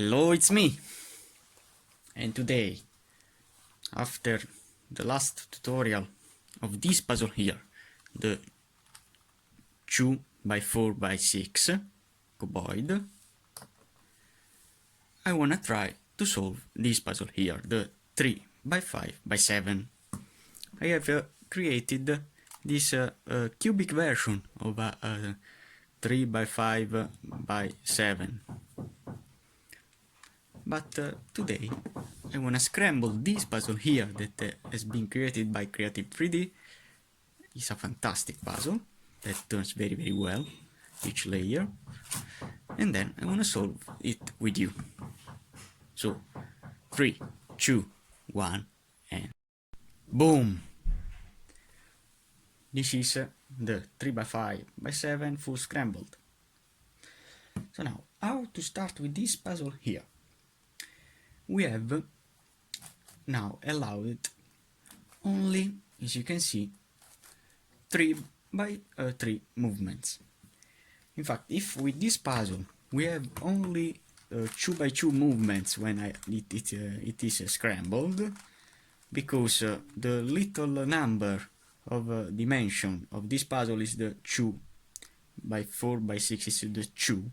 Hello, it's me! And today, after the last tutorial of this puzzle here, the 2x4x6 Cuboid, I wanna try to solve this puzzle here, the 3x5x7. I have created this cubic version of a 3x5x7. But today I wanna scramble this puzzle here that has been created by Creative 3D. It's a fantastic puzzle that turns very well, each layer, and then I wanna solve it with you. So 3, 2, 1 and boom! This is the 3x5x7 full scrambled. So now, how to start with this puzzle here? We have now allowed only, as you can see, 3x3 movements. In fact, if with this puzzle we have only 2x2 movements when it is scrambled, because the little number of dimension of this puzzle is the 2x4x6 is the 2.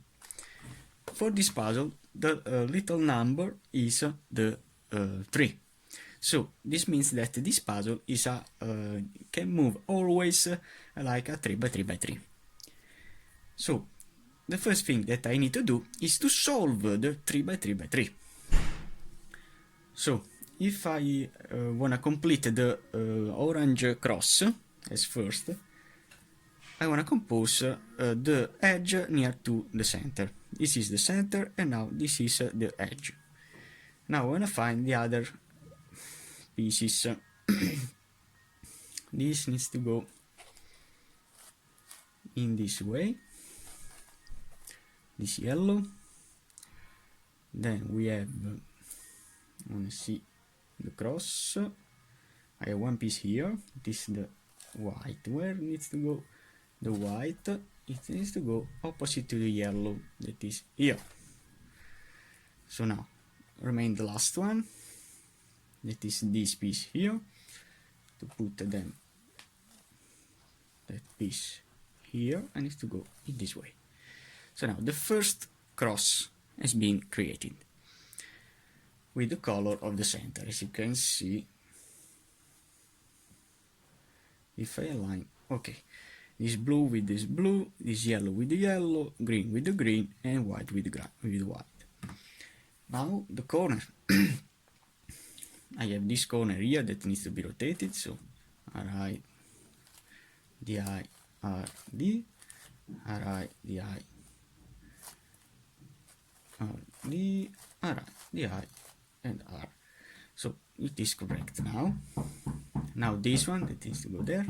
For this puzzle, the little number is the 3. So this means that this puzzle is can move always like a 3x3x3. So the first thing that I need to do is to solve the 3x3x3. So if I wanna complete the orange cross as first, I wanna compose the edge near to the center. This is the center, and now this is the edge. Now I wanna find the other pieces. This needs to go in this way. This yellow. Then we have, I wanna see the cross. I have one piece here. This is the white. Where it needs to go? The white, it needs to go opposite to the yellow that is here. So now remain the last one, that is this piece here, to put them that piece here, and needs to go in this way. So now the first cross has been created with the color of the center. As you can see, if I align, okay, this blue with this blue, this yellow with the yellow, green with the green, and white with the white. Now the corner. I have this corner here that needs to be rotated, so RI, DI, RD, RI, DI, RD, RI, DI, and R. So it is correct now. Now this one that needs to go there.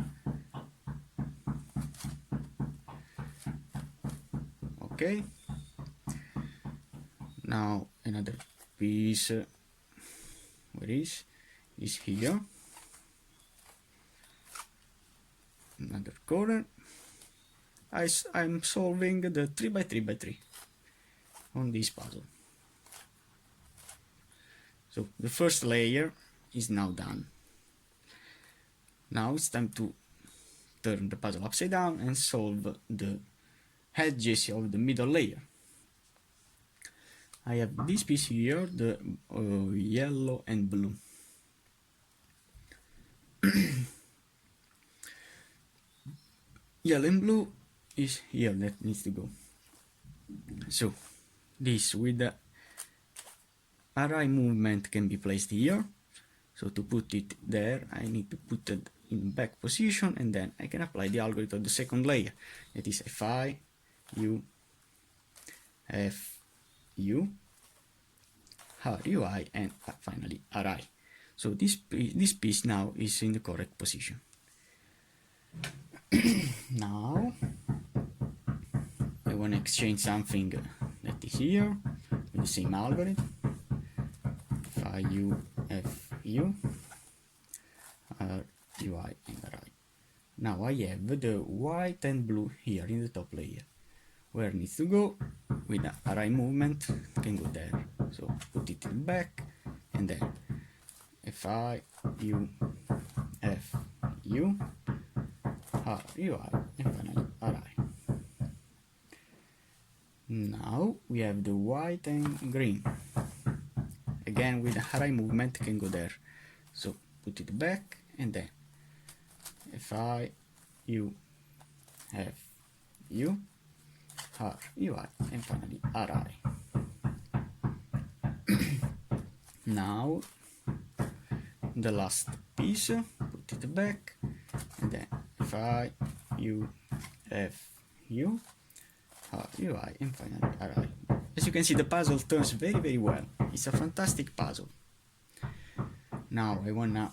Okay, now another piece, where is here, another corner. I'm solving the 3x3x3 on this puzzle. So the first layer is now done. Now it's time to turn the puzzle upside down and solve the edges of the middle layer. I have this piece here, the yellow and blue. Yellow and blue is here, that needs to go. So this with the RI movement can be placed here. So to put it there, I need to put it in back position, and then I can apply the algorithm of the second layer. That is FI, U, F, U, R, UI, and finally RI. So this piece now is in the correct position. Now I want to exchange something that is here with the same algorithm. FI, U, F, U, R, UI, and RI. Now I have the white and blue here in the top layer. Where it needs to go with the RI movement, can go there. So put it back, and then Fi, U, F, U, R, UI, and finally RI. Now we have the white and green. Again, with the RI movement can go there. So put it back, and then Fi, U, F, U, R, UI, and finally RI. Now the last piece, put it back, and then Fi, U, F, U, R, UI, and finally RI. As you can see, the puzzle turns very well. It's a fantastic puzzle. Now I wanna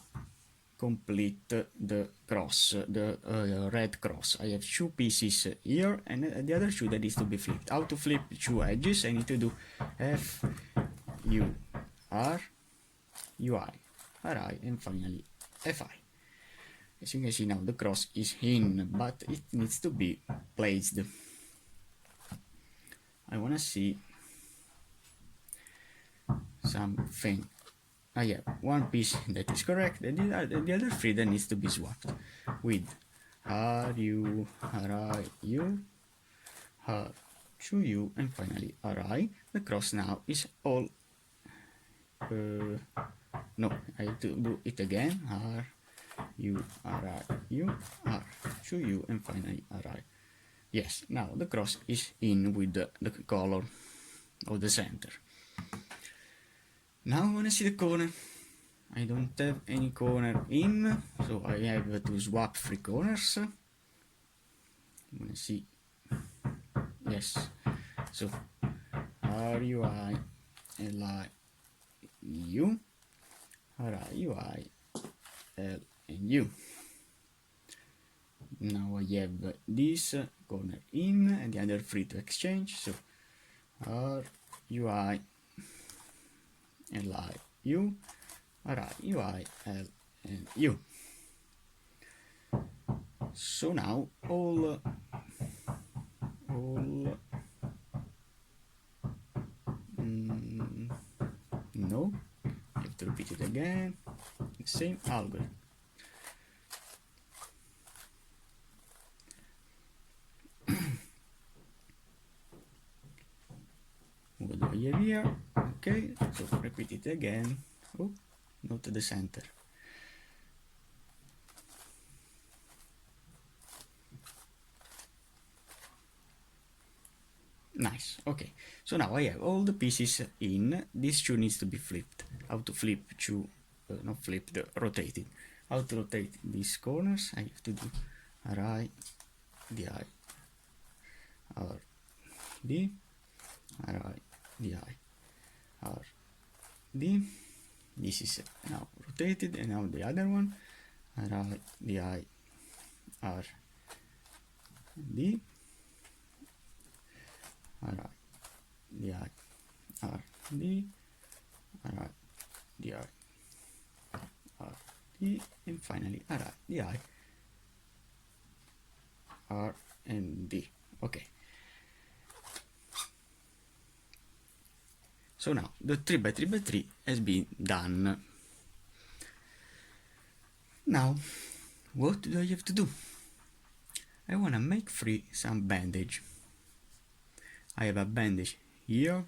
complete the cross, the red cross. I have two pieces here, and the other two that needs to be flipped. How to flip two edges? I need to do F, U, R, UI, RI, and finally FI. As you can see now, the cross is in, but it needs to be placed. I wanna see something. I have one piece that is correct, and the other three that needs to be swapped with R, U, RI, U, R, 2U, and finally RI. The cross now is all. No, I have to do it again. R, U, RI, U, R, 2U, and finally RI. Yes, now the cross is in with the color of the center. Now I want to see the corner. I don't have any corner in, so I have to swap 3 corners. I want to see. Yes, so R, U, I, L, I, U, R, I, U, I, L, and U. Now I have this corner in and the other 3 to exchange. So R, U, I, L, I, U, R, I, U, I, L, and U. So now all no, I have to repeat it again. Same algorithm. What do I have here? Okay, so repeat it again. Oh, not to the center. Nice. Okay, so now I have all the pieces in. This shoe needs to be flipped. How to flip shoe? Not flipped, rotated. How to rotate these corners? I have to do RI, DI, R, D, RI, DI, R, D. This is now rotated, and now the other one, RI, DI, R, D, RI, DI, R, D, RI, DI, R, D, and finally RI, DI, R, and D. Okay. So now the 3x3x3 has been done. Now, what do I have to do? I want to make free some bandage. I have a bandage here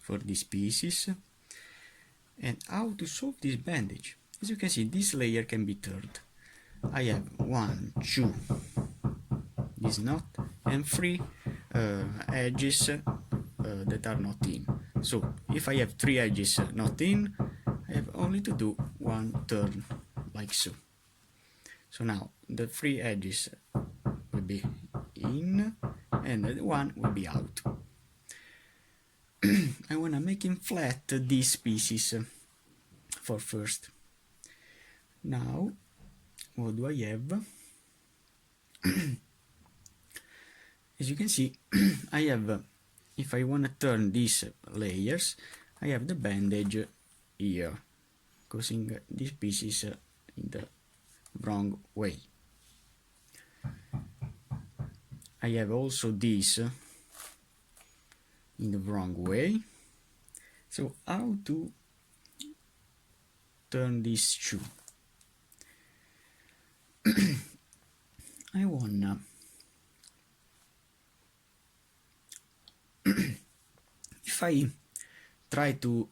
for these pieces. And how to solve this bandage? As you can see, this layer can be turned. I have 1, 2, this knot, and 3 edges that are not in. So if I have 3 edges not in, I have only to do 1 turn like so. So now the 3 edges will be in and the 1 will be out. I want to make him flat these pieces for first. Now what do I have? As you can see, I have, if I want to turn these layers, I have the bandage here, causing these pieces in the wrong way. I have also this in the wrong way. So how to turn this shoe? I wanna if I try to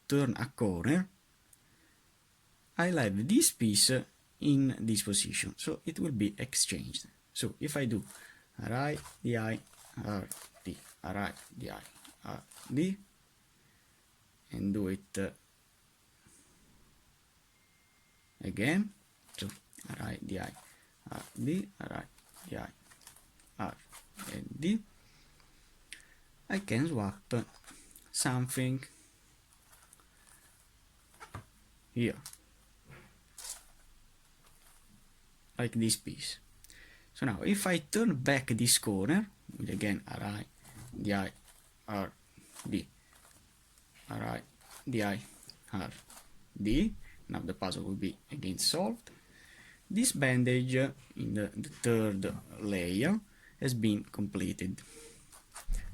turn a corner, I'll have this piece in this position, so it will be exchanged. So if I do right di r d, right di r d, and do it again, so right di r d, right di r and d, I can swap something here, like this piece. So now if I turn back this corner with again right di r d, right di r d, now the puzzle will be again solved. This bandage in the third layer has been completed.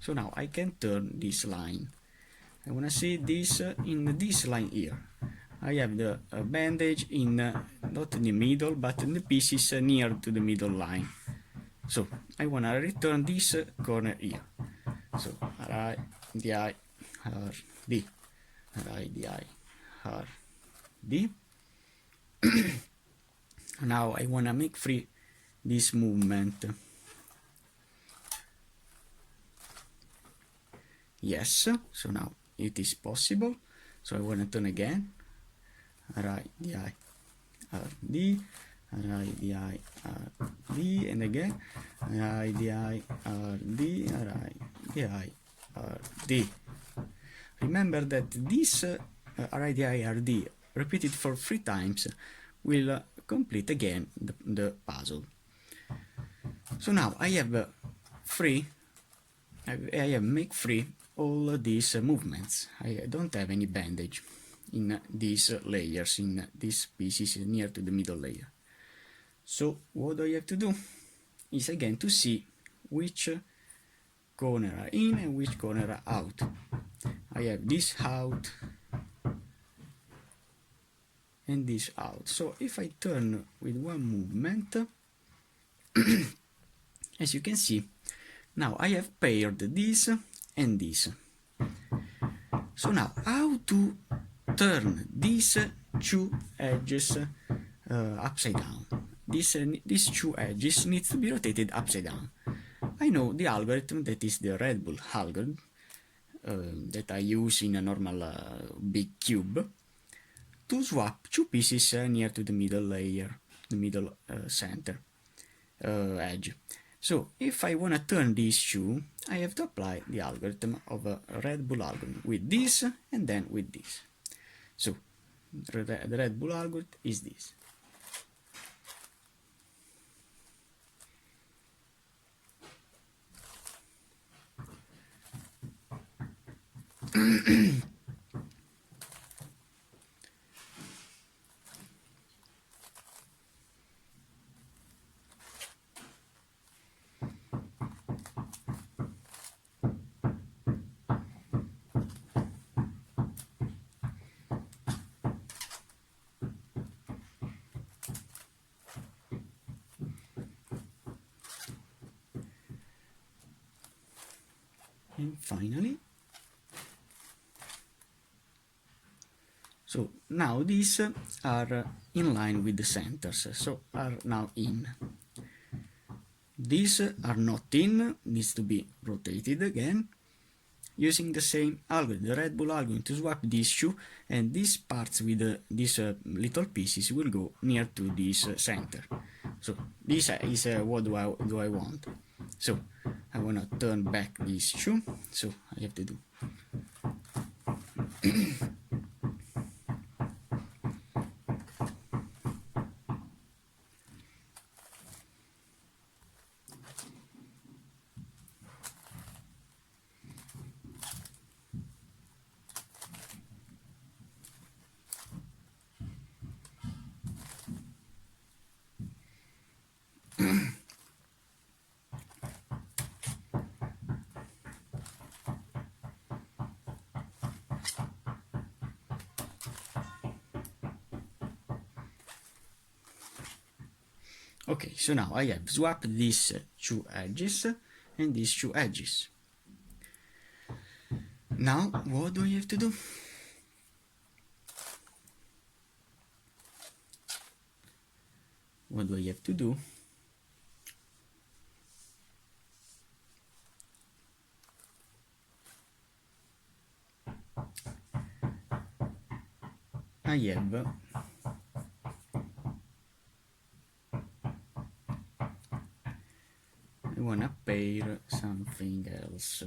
So now I can turn this line. I want to see this in this line here. I have the bandage in not in the middle, but in the pieces near to the middle line. So I want to return this corner here. So right di r d, right di r d. Now I want to make free this movement. Yes, so now it is possible. So I want to turn again. Right di r d, right di r d, and again right di r d, right di r d. Remember that this right di r d repeated for 3 times will complete again the puzzle. So now I have free. I have make free all these movements. I don't have any bandage in these layers, in these pieces near to the middle layer. So what I have to do is again to see which corner are in and which corner are out. I have this out and this out. So if I turn with one movement, as you can see, now I have paired this and this. So now how to turn these 2 edges upside down? These 2 edges needs to be rotated upside down. I know the algorithm, that is the Red Bull algorithm, that I use in a normal big cube, to swap 2 pieces near to the middle layer, the middle center edge. So if I want to turn these 2, I have to apply the algorithm of a Red Bull algorithm with this and then with this. So the Red Bull algorithm is this. And finally, so now these are in line with the centers, so are now in. These are not in, needs to be rotated again, using the same algorithm, the Red Bull algorithm, to swap these 2, and these parts with these little pieces will go near to this center. So this is what do I want. So I want to turn back these 2, so I have to do Okay, so now I have swapped these two edges and these two edges. Now, what do I have to do? What do I have to do? I wanna pair something else.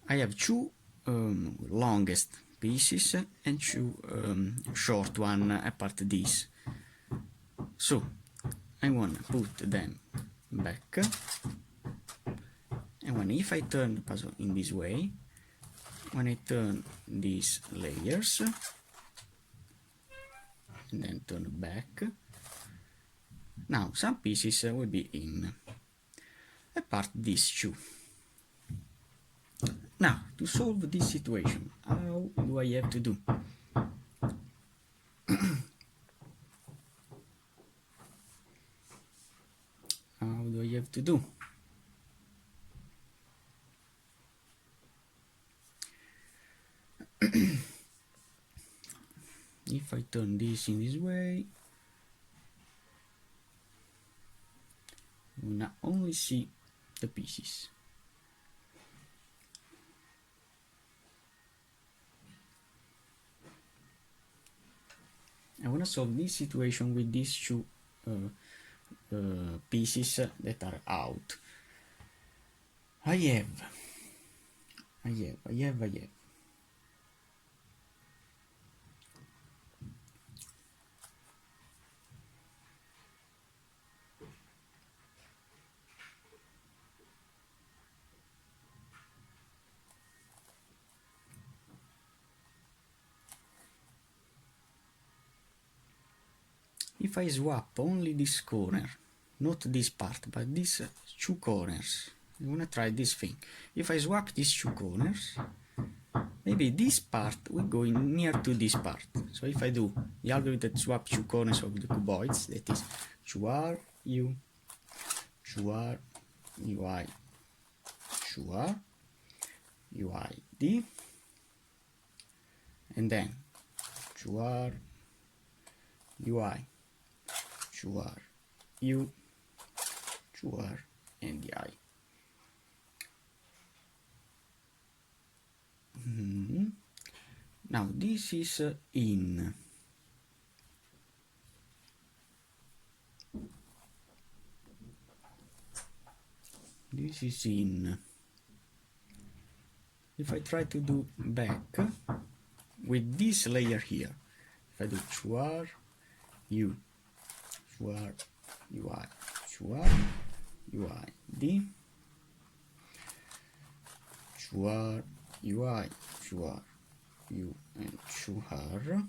I have two longest pieces and two short one apart this. So I wanna put them back, and when if I turn the puzzle in this way, when I turn these layers and then turn back, now some pieces will be in, apart these two. Now, to solve this situation, how do I have to do? How do I have to do? If I turn this in this way, you will only see the pieces. I want to solve this situation with these two pieces that are out. I have. If I swap only this corner, not this part, but these two corners, I want to try this thing. If I swap these two corners, maybe this part will go in near to this part. So if I do the algorithm that swap two corners of the cuboids, that is 2R, U, 2R, UI, 2R, UI, D, and then 2R, UI, 2R, U, 2R, and the I. Now this is in. This is in. If I try to do back with this layer here, if I do 2R, U, 2R, UI, 2R, UI, D, 2R, UI, 2R, U, and 2R,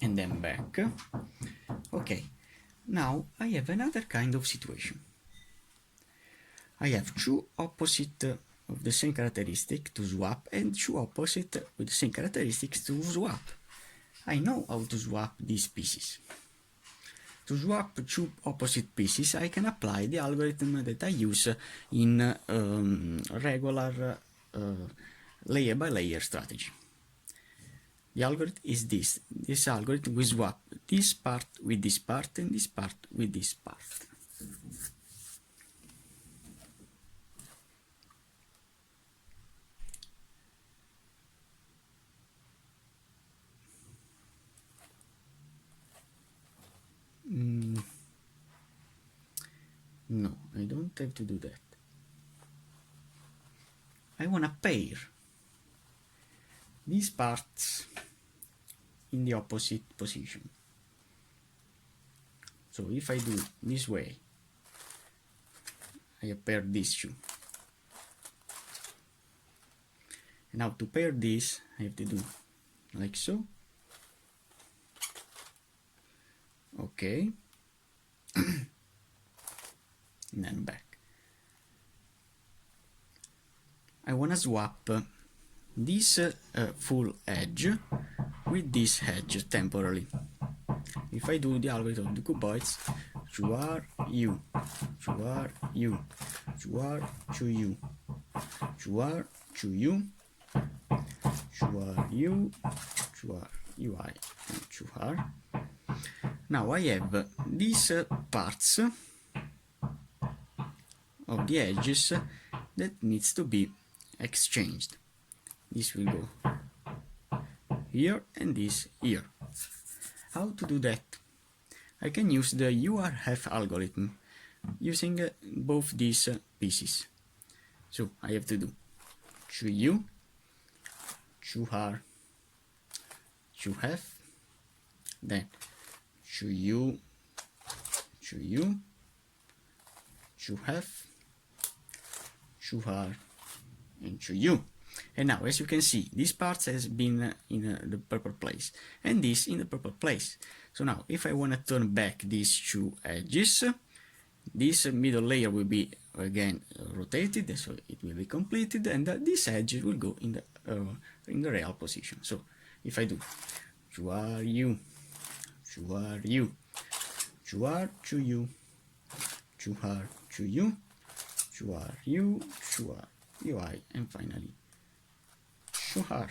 and then back. Okay, now I have another kind of situation. I have two opposite of the same characteristic to swap and two opposite with the same characteristics to swap. I know how to swap these pieces. To swap two opposite pieces, I can apply the algorithm that I use in regular layer by layer strategy. The algorithm is this. This algorithm will swap this part with this part and this part with this part. No, I don't have to do that. I want to pair these parts in the opposite position. So if I do this way, I pair these two. And now to pair this, I have to do like so. Okay. And then back. I want wanna swap this full edge with this edge temporarily. If I do the algorithm of the cuboids, chuar u, chuar u, chuar chu u, chuar chu u, chuar u, chuar ui, and chuar. Now I have these parts of the edges that needs to be exchanged. This will go here and this here. How to do that? I can use the URF algorithm using both these pieces. So I have to do chu u, chu r, chu f, then chu u, chu u, chu f, chu r, and chu u. And now, as you can see, this part has been in the purple place, and this in the purple place. So now, if I want to turn back these two edges, this middle layer will be again rotated, so it will be completed, and this edge will go in the real position. So, if I do chuar u, chuar u, chuar chu u, chuar chu u, chuar u, chuar ui, and finally chuar.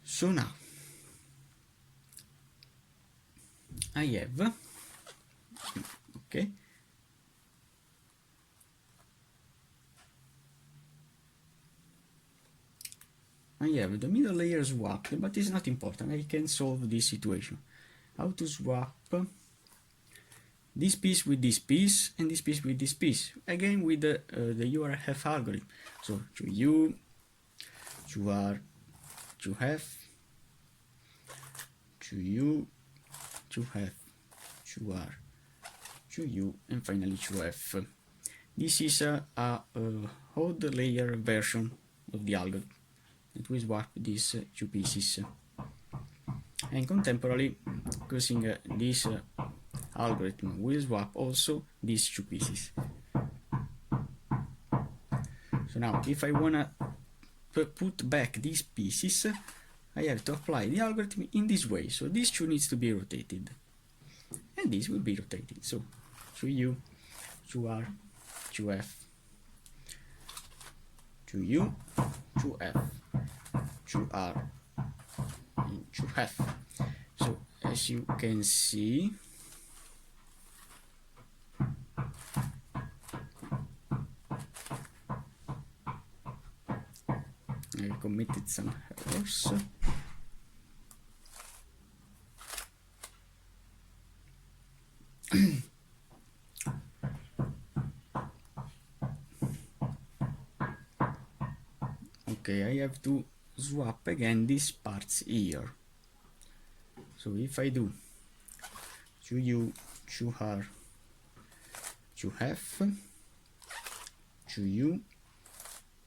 So now I have, okay, I have the middle layer swapped, but it's not important. I can solve this situation. How to swap this piece with this piece and this piece with this piece, again with the URF algorithm. So chu u, chu r, chu f, chu u, chu f, chu r, chu u, and finally chu f. This is a odd layer version of the algorithm. It will swap these two pieces. And contemporarily, using this algorithm will swap also these two pieces. So now, if I wanna put back these pieces, I have to apply the algorithm in this way. So these two needs to be rotated, and this will be rotated. So chu u, chu r, chu f, chu u, chu f, chu r, and chu f. So as you can see, I committed some errors. Okay, I have to swap again these parts here. So if I do chu u, chu r, chu f, chu u,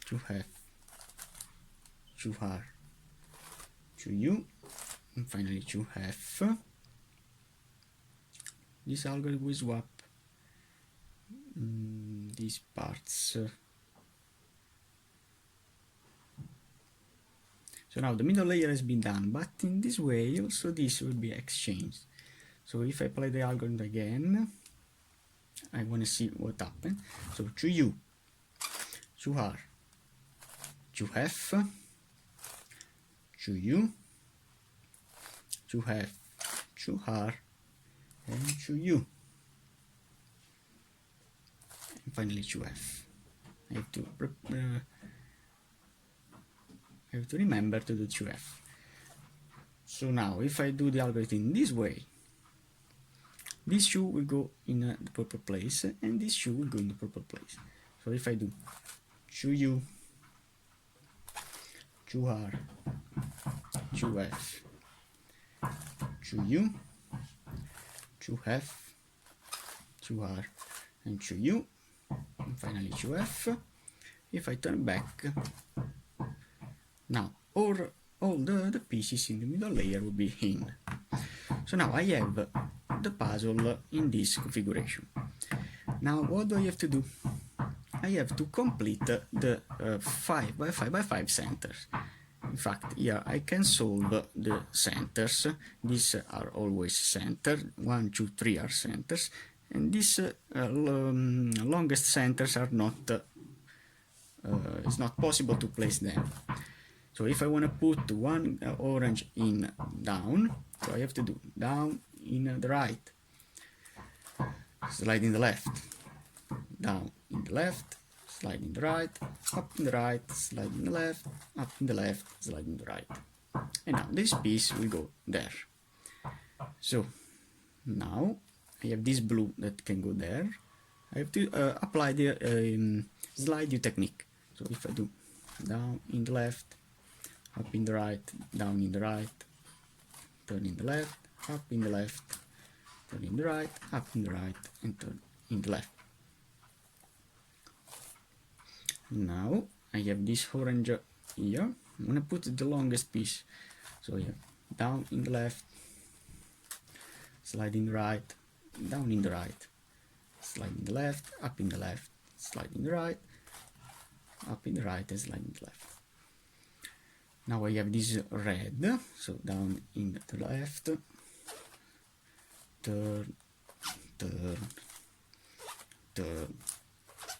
chu f, chu r, chu u, and finally chu f, this algorithm will swap these parts. So now the middle layer has been done, but in this way also this will be exchanged. So if I play the algorithm again, I want to see what happened. So chu u, chu r, chu f, chu u, chu f, chu r, and chu u, and finally chu f. I have to remember to do chu f. So now if I do the algorithm this way, this two will go in the purple place, and this two will go in the purple place. So if I do chu u, chu r, chu f, chu u, chu f, chu r, and chu u, and finally chu f, if I turn back, now all the pieces in the middle layer will be in. So now I have the puzzle in this configuration. Now what do I have to do? I have to complete the 5 by 5 by 5 centers. In fact, here I can solve the centers. These are always centered. 1, 2, 3 are centers, and these longest centers are not. It's not possible to place them. So if I want to put one orange in down, so I have to do down in the right, slide in the left, down in the left, slide in the right, up in the right, slide in the left, up in the left, slide in the right. And now this piece will go there. So now I have this blue that can go there. I have to apply the slide you technique. So if I do down in the left, up in the right, down in the right, turn in the left, up in the left, turn in the right, up in the right, and turn in the left. Now I have this orange here. I'm gonna put the longest piece. So here, down in the left, slide in the right, down in the right, slide in the left, up in the left, slide in the right, up in the right, and slide in the left. Now I have this red, so down in the left, turn, turn, turn,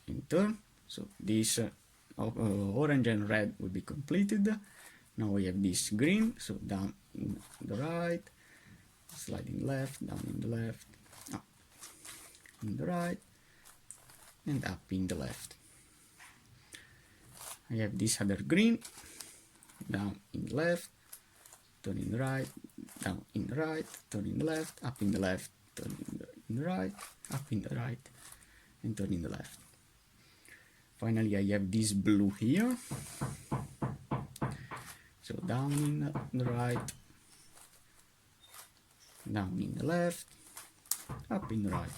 and turn. So this orange and red will be completed. Now we have this green, so down in the right, sliding left, down in the left, up in the right, and up in the left. I have this other green, down in the left, turn in the right, down in the right, turn in the left, up in the left, turn in the right, up in the right, and turn in the left. Finally, I have this blue here, so down in the right, down in the left, up in the right,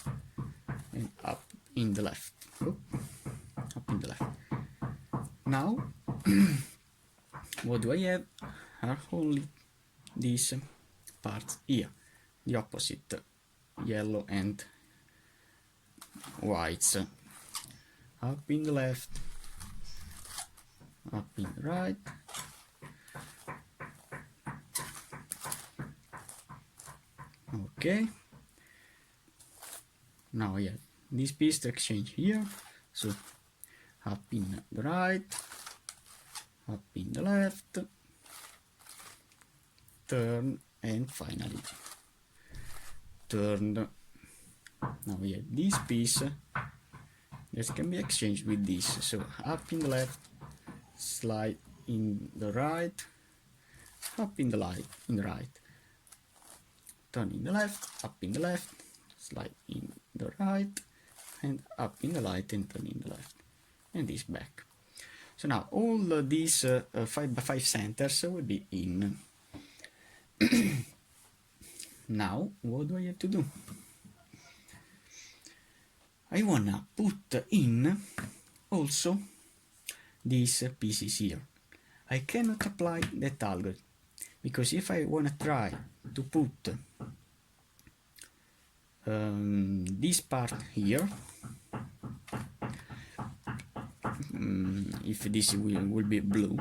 and up in the left. Up in the left. Now, what do I have? Are only these parts here, the opposite, yellow and whites. Up in the left, up in the right, okay. Now I have this piece to exchange here, so up in the right, up in the left, turn, and finally turn. Now we have this piece that can be exchanged with this, so up in the left, slide in the right, up in the right, turn in the left, up in the left, slide in the right, and up in the right, and turn in the left, and this back. So now all these 5 by 5 centers will be in. Now what do I have to do? I wanna put in also these pieces here. I cannot apply that algorithm because if I wanna try to put this part here, if this will be blue,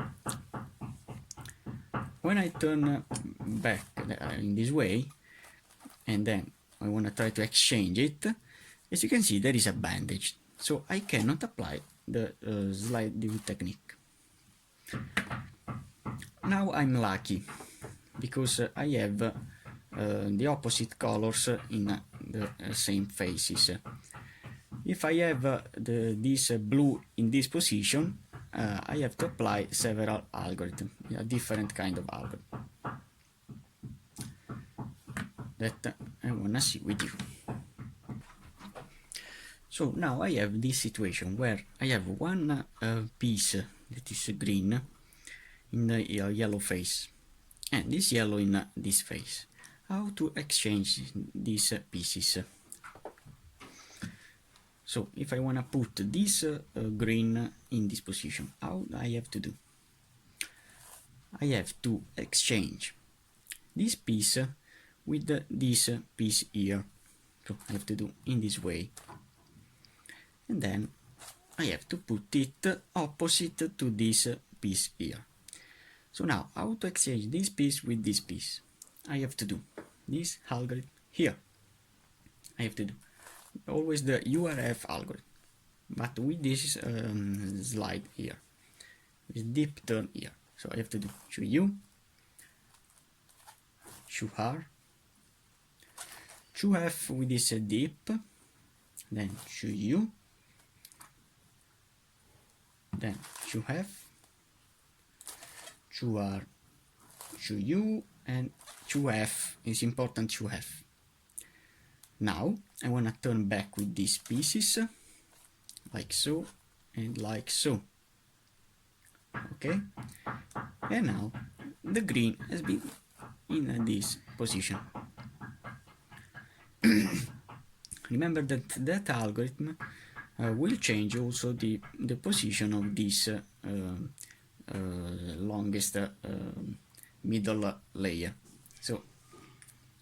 when I turn back in this way and then I want to try to exchange it, as you can see there is a bandage, so I cannot apply the slide view technique. Now I'm lucky because I have the opposite colors in the same faces. If I have this blue in this position, I have to apply several algorithms, a different kind of algorithm that I wanna see with you. So now I have this situation where I have one piece that is green in the yellow face and this yellow in this face. How to exchange these pieces? So if I want to put this green in this position, how I have to do? I have to exchange this piece with this piece here. So I have to do in this way. And then I have to put it opposite to this piece here. So now, how to exchange this piece with this piece? I have to do this algorithm here. I have to do always the URF algorithm, but with this slide here, with deep turn here. So I have to do show U, show R, show F with this deep, then show U, then show F, show R, show U, and show F. It's important to F. Now I want to turn back with these pieces, like so and like so. Okay, and now the green has been in this position. Remember that that algorithm will change also the position of this longest middle layer. So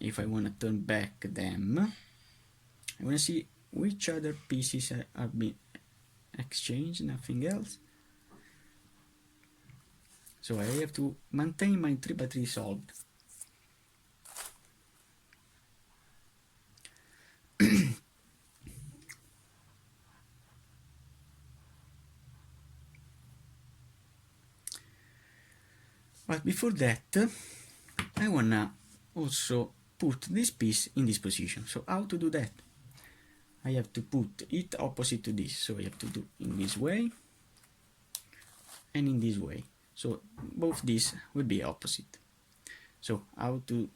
if I want to turn back them, I want to see which other pieces are being exchanged, nothing else. So I have to maintain my 3x3 solved. But before that, I wanna also put this piece in this position. So how to do that? I have to put it opposite to this. So I have to do in this way and in this way. So both these will be opposite. So how to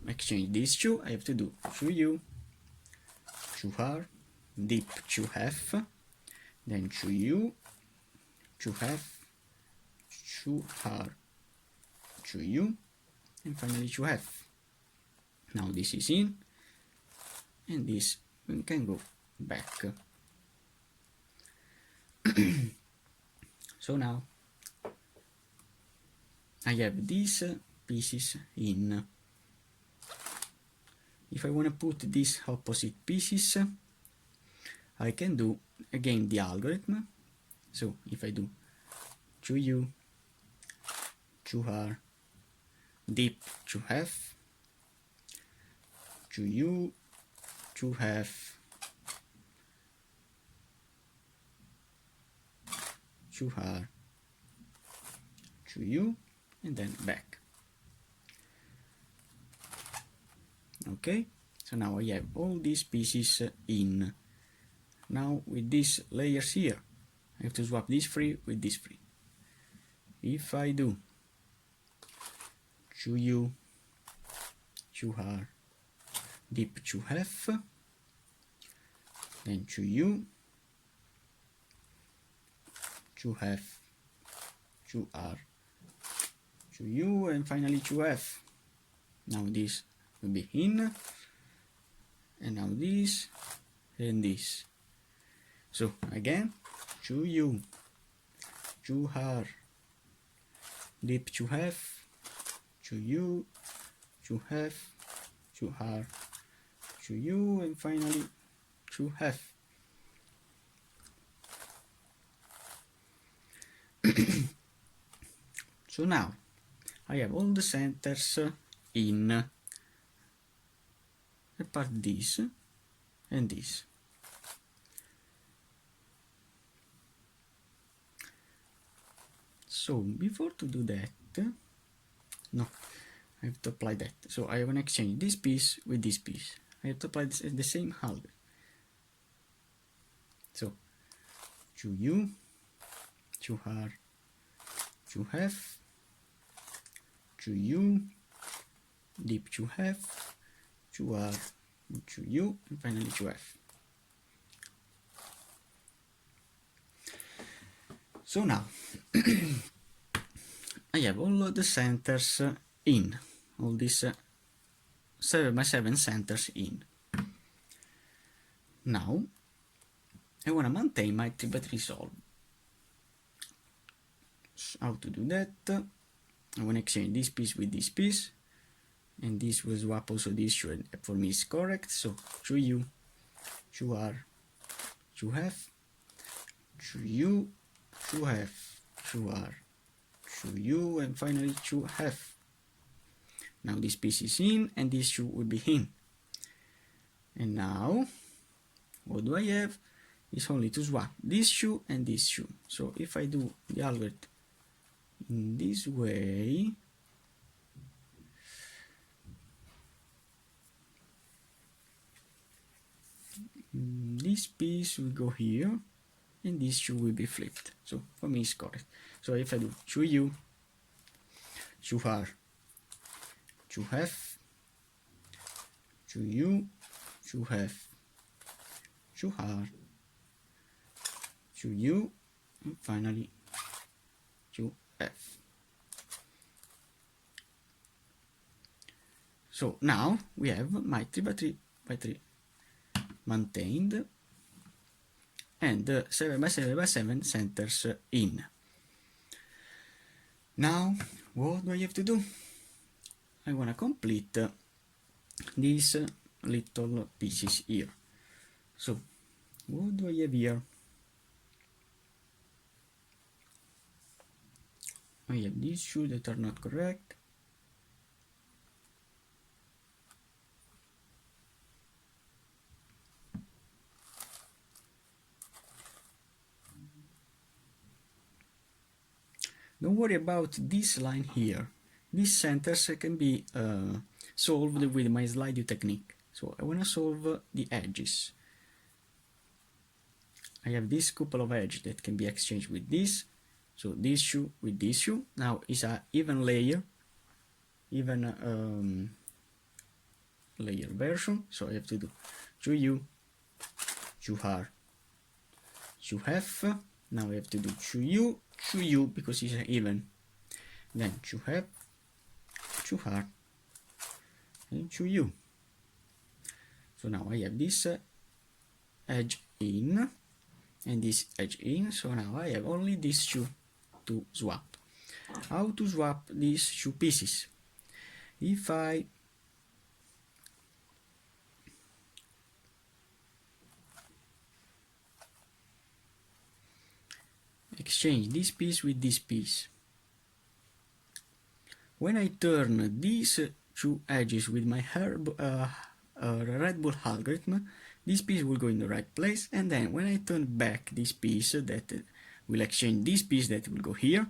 exchange these two? I have to do show U, show R, deep show F, then show U, show F, show R, show U, and finally show F. Now this is in, and this we can go back. So now I have these pieces in. If I want to put these opposite pieces, I can do again the algorithm. So if I do show U, show R, deep show F, show U, show F, show R, show U, and then back. Okay, so now I have all these pieces in. Now with these layers here, I have to swap this free with this free. If I do show U, show R, deep show F, then show U, show F, show R, show U, and finally show F. Now this will be in, and now this and this. So again, show U, show R, deep show F, show U, show F, show R, show U, and finally show F. So now I have all the centers in, apart this and this. So before to do that, no, I have to apply that. So I want to exchange this piece with this piece. I have to apply this at the same algorithm. So show U, show R, show F, show U, deep show F, show R, show U, and finally show F. So now I have all of the centers in, all these 7 by 7 centers in. Now I want to maintain my 3x3 solve. How to do that? I want to exchange this piece with this piece, and this will swap also this show, and for me is correct. So show U, show R, show F, to U, to F, to R, to U, and finally to F. Now this piece is in, and this shoe will be in. And now, what do I have? It's only to swap this shoe and this shoe. So if I do the algorithm in this way, this piece will go here, and this shoe will be flipped. So for me it's correct. So if I do shoe U, shoe R, shoe F, shoe U, shoe F, shoe R, shoe U, and finally shoe F. So now we have my 3x3x3 maintained, and 7x7x7 centers in. Now what do I have to do? I want to complete these little pieces here. So what do I have here? I have these shoes that are not correct. Don't worry about this line here. These centers can be solved with my slide view technique. So I want to solve the edges. I have this couple of edges that can be exchanged with this. So this shoe with this shoe. Now is an even layer, layer version. So I have to do shoe U, shoe R, shoe F. Now I have to do shoe U because it's even. Then shoe F, shoe R, and shoe U. So now I have this edge in and this edge in. So now I have only this shoe to swap. How to swap these shoe pieces? If I exchange this piece with this piece, when I turn these two edges with my Red Bull algorithm, this piece will go in the right place, and then when I turn back this piece that will exchange this piece that will go here,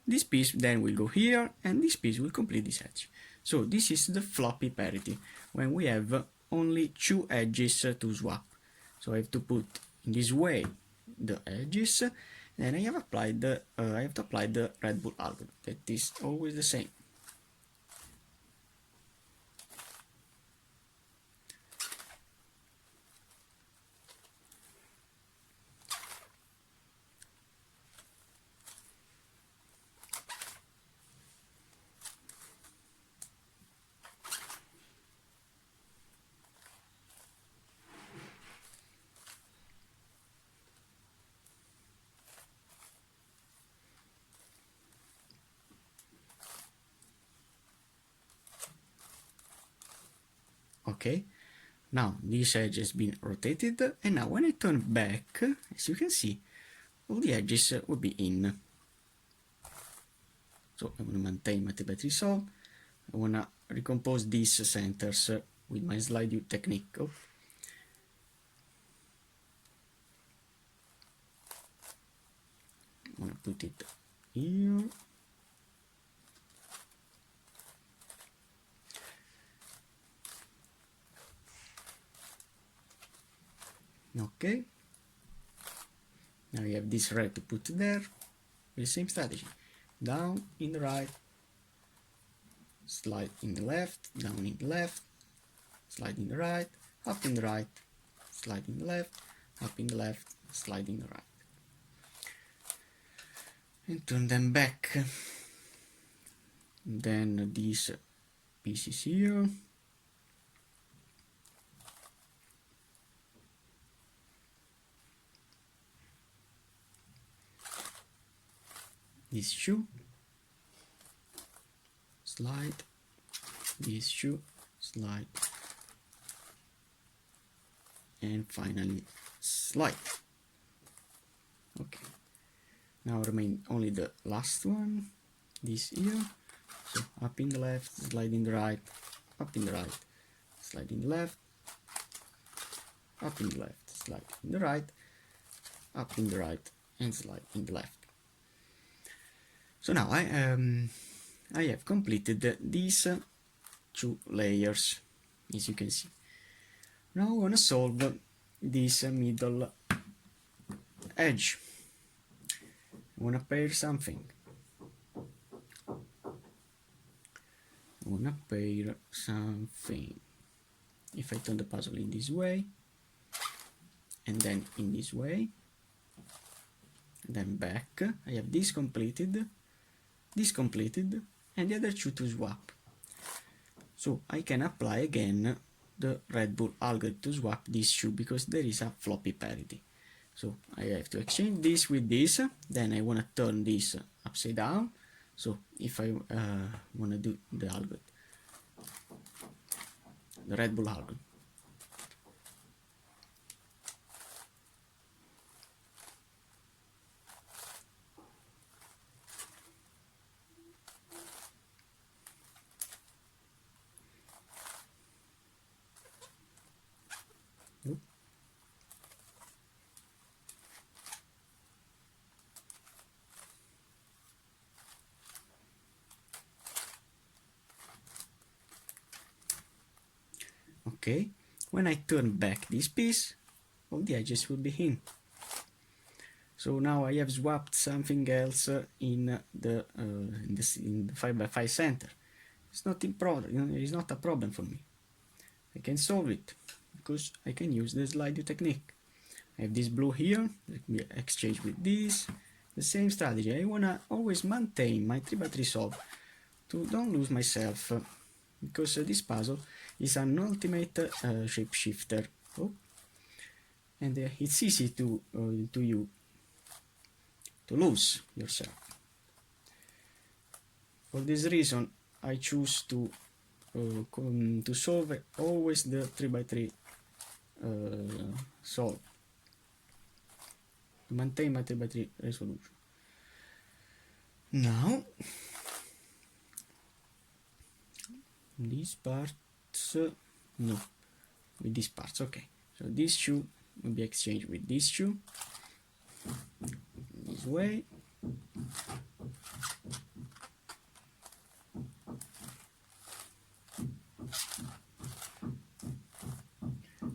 this piece then will go here, and this piece will complete this edge. So this is the floppy parity, when we have only two edges to swap. So I have to put in this way the edges, and I have applied the to apply the Red Bull algorithm. That is always the same. Okay, now this edge has been rotated, and now when I turn back, as you can see, all the edges will be in. So I want to maintain my battery solve. I want to recompose these centers with my slide view technique. I want to put it here. Okay, now you have this red to put there with the same strategy. Down in the right, slide in the left, down in the left, slide in the right, up in the right, slide in the left, up in the left, slide in the right. And turn them back. And then these pieces here. This shoe, slide, this shoe, slide, and finally slide. Okay. Now remain only the last one, this here. So up in the left, slide in the right, up in the right, slide in the left, up in the left, slide in the right, up in the right, and slide in the left. So now I have completed these two layers, as you can see. Now I want to solve this middle edge. I want to pair something. If I turn the puzzle in this way, and then in this way, and then back, I have this completed, and the other two to swap. So I can apply again the Red Bull algorithm to swap these two, because there is a floppy parity. So I have to exchange this with this, then I want to turn this upside down. So if I want to do the algorithm, the Red Bull algorithm, okay, when I turn back this piece, all the edges will be in. So now I have swapped something else in the 5x5 center. It's not it's not a problem for me. I can solve it because I can use the slide technique. I have this blue here, let me exchange with this. The same strategy. I wanna always maintain my 3x3 solve to don't lose myself, because this puzzle is an ultimate shapeshifter. Oh. And it's easy to lose yourself. For this reason, I choose to solve always the 3x3 solve, to maintain my 3x3 resolution. Now these parts, no, with these parts, okay. So these two will be exchanged with these two, this way.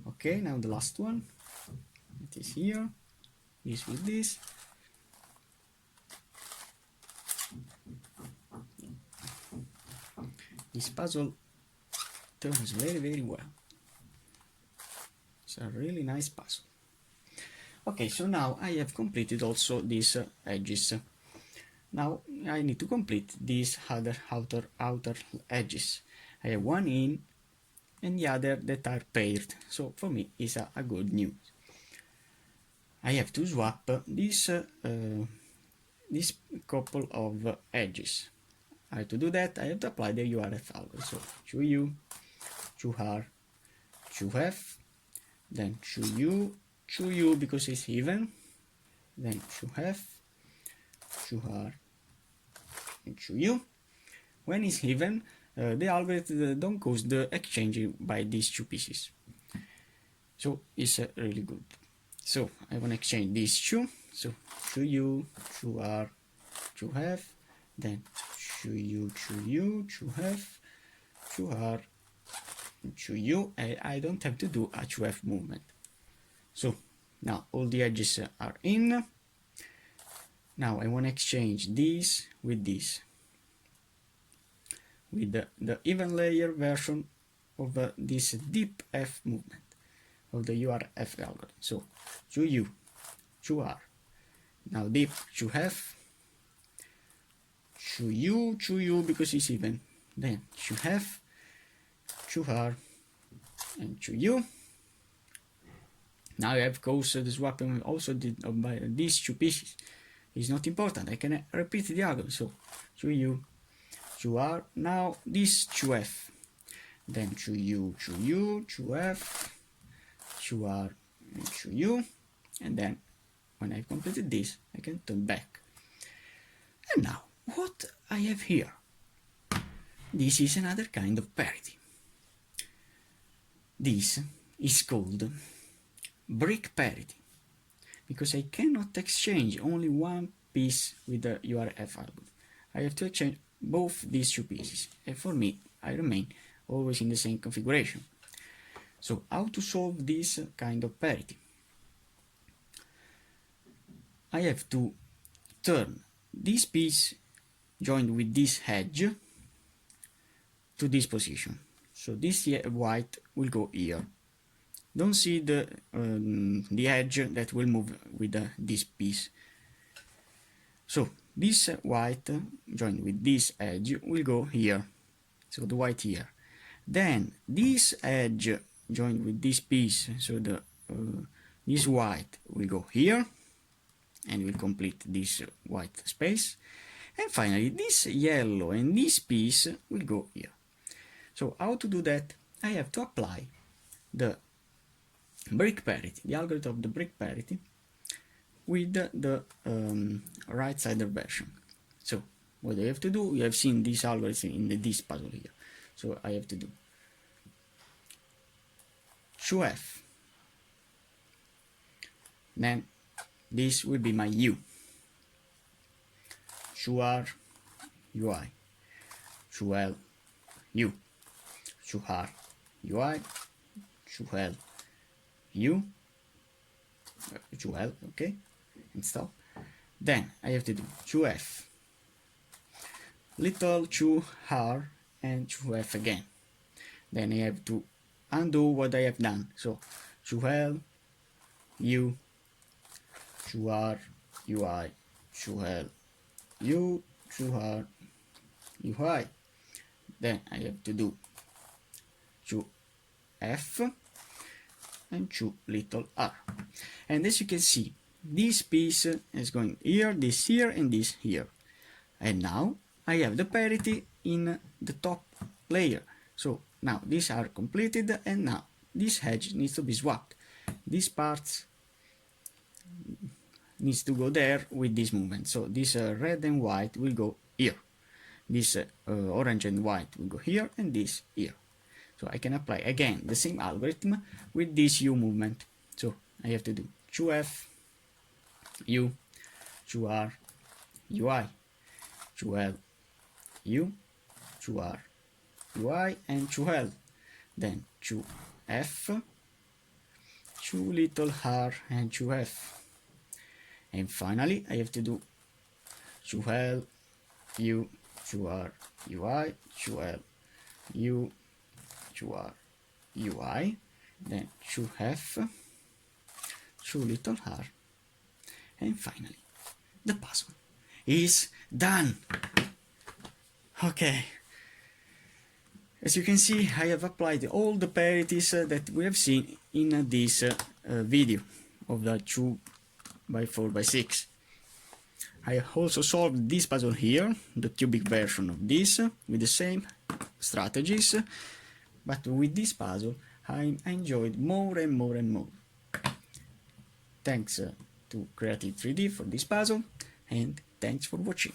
Okay, now the last one, it is here, this with this. This puzzle turns very well. It's a really nice puzzle. Okay, so now I have completed also these edges. Now I need to complete these other outer edges. I have one in and the other that are paired, so for me is a good news. I have to swap this couple of edges. To do that, I have to apply the URF algorithm. So 2U, 2R, 2F, then 2U, 2U because it's even, then 2F, 2R, and 2U. When it's even, the algorithm don't cause the exchange by these two pieces. So it's really good. So I want to exchange these two. So 2U, 2R, 2F, then 2U, 2U, 2F, 2R, 2U. I don't have to do a 2F movement. So now all the edges are in. Now I want to exchange this with this, with the even layer version of this deep F movement of the URF algorithm. So 2U, 2R, now deep 2F, 2U, 2U because it's even, then 2F, 2R, and 2U. Now I have caused the swapping also by these two pieces. It's not important, I can repeat the algorithm. So 2U, 2R, now this 2F, then 2U, 2U, 2F, 2R, and 2U, and then when I've completed this, I can turn back. And now, what I have here? This is another kind of parity. This is called brick parity, because I cannot exchange only one piece with the URF algorithm. I have to exchange both these two pieces, and for me, I remain always in the same configuration. So how to solve this kind of parity? I have to turn this piece joined with this edge to this position. So this white will go here. Don't see the edge that will move with this piece. So this white joined with this edge will go here. So the white here. Then this edge joined with this piece, so the this white will go here and will complete this white space. And finally this yellow and this piece will go here. So how to do that? I have to apply the brick parity, the algorithm of the brick parity, with the right-sided version. So what I have to do, you have seen this algorithm in this puzzle here. So I have to do show F, then this will be my U, show R, UI, show L, U, show R, UI, show L, U, show L, okay, and stop. Then I have to do show F, little show R, and show F again. Then I have to undo what I have done. So show L, U, show R, UI, show L, U, show R, UI. Then I have to do show F and show little r. And as you can see, this piece is going here, this here, and this here. And now I have the parity in the top layer. So now these are completed, and now this edge needs to be swapped. This part needs to go there with this movement. So this red and white will go here. This orange and white will go here, and this here. So I can apply again the same algorithm with this U movement. So I have to do show F, U, show R, UI, show L, U, show R, UI, and show L. Then show F, show little r, and show F. And finally I have to do show L, U, show R, UI, show L, U, show R, UI, then show F, show little r, and finally the puzzle is done. Okay, as you can see, I have applied all the parities that we have seen in this video of the 2x4x6. I also solved this puzzle here, the cubic version of this, with the same strategies, but with this puzzle I enjoyed more and more and more. Thanks to Creative 3D for this puzzle, and thanks for watching.